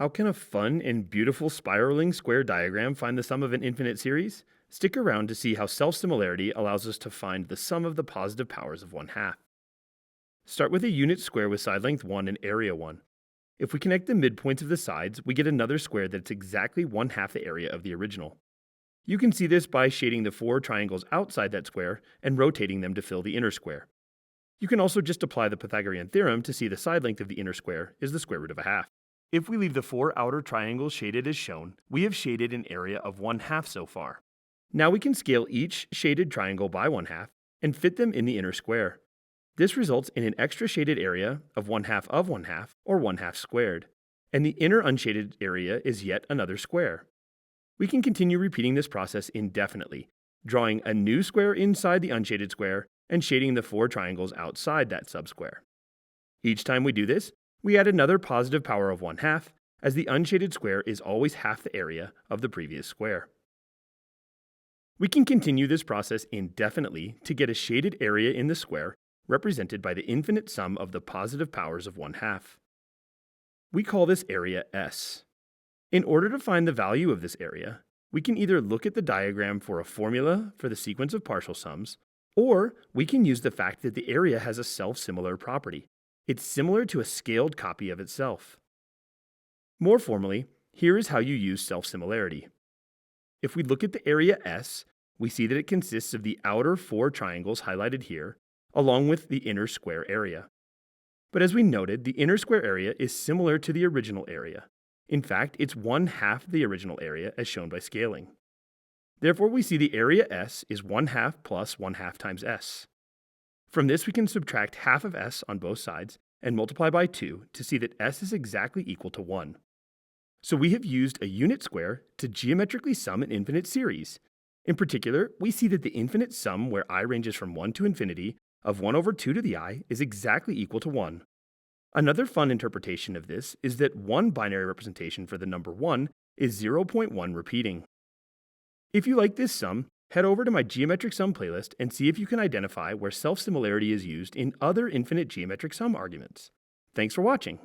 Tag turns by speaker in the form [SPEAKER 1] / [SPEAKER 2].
[SPEAKER 1] How can a fun and beautiful spiraling square diagram find the sum of an infinite series? Stick around to see how self-similarity allows us to find the sum of the positive powers of 1/2. Start with a unit square with side length 1 and area 1. If we connect the midpoints of the sides, we get another square that's exactly 1/2 the area of the original. You can see this by shading the 4 triangles outside that square and rotating them to fill the inner square. You can also just apply the Pythagorean theorem to see the side length of the inner square is the square root of 1/2. If we leave the 4 outer triangles shaded as shown, we have shaded an area of 1/2 so far. Now we can scale each shaded triangle by 1/2 and fit them in the inner square. This results in an extra shaded area of 1/2 of 1/2, or 1/2 squared, and the inner unshaded area is yet another square. We can continue repeating this process indefinitely, drawing a new square inside the unshaded square and shading the 4 triangles outside that subsquare. Each time we do this, we add another positive power of 1/2, as the unshaded square is always half the area of the previous square. We can continue this process indefinitely to get a shaded area in the square represented by the infinite sum of the positive powers of 1/2. We call this area S. In order to find the value of this area, we can either look at the diagram for a formula for the sequence of partial sums, or we can use the fact that the area has a self-similar property. It's similar to a scaled copy of itself. More formally, here is how you use self-similarity. If we look at the area S, we see that it consists of the outer 4 triangles highlighted here, along with the inner square area. But as we noted, the inner square area is similar to the original area. In fact, it's 1/2 the original area as shown by scaling. Therefore, we see the area S is 1/2 plus 1/2 times S. From this, we can subtract half of S on both sides and multiply by 2 to see that S is exactly equal to 1. So we have used a unit square to geometrically sum an infinite series. In particular, we see that the infinite sum where I ranges from 1 to infinity of 1 over 2 to the I is exactly equal to 1. Another fun interpretation of this is that one binary representation for the number 1 is 0.1 repeating. If you like this sum, head over to my geometric sum playlist and see if you can identify where self-similarity is used in other infinite geometric sum arguments. Thanks for watching.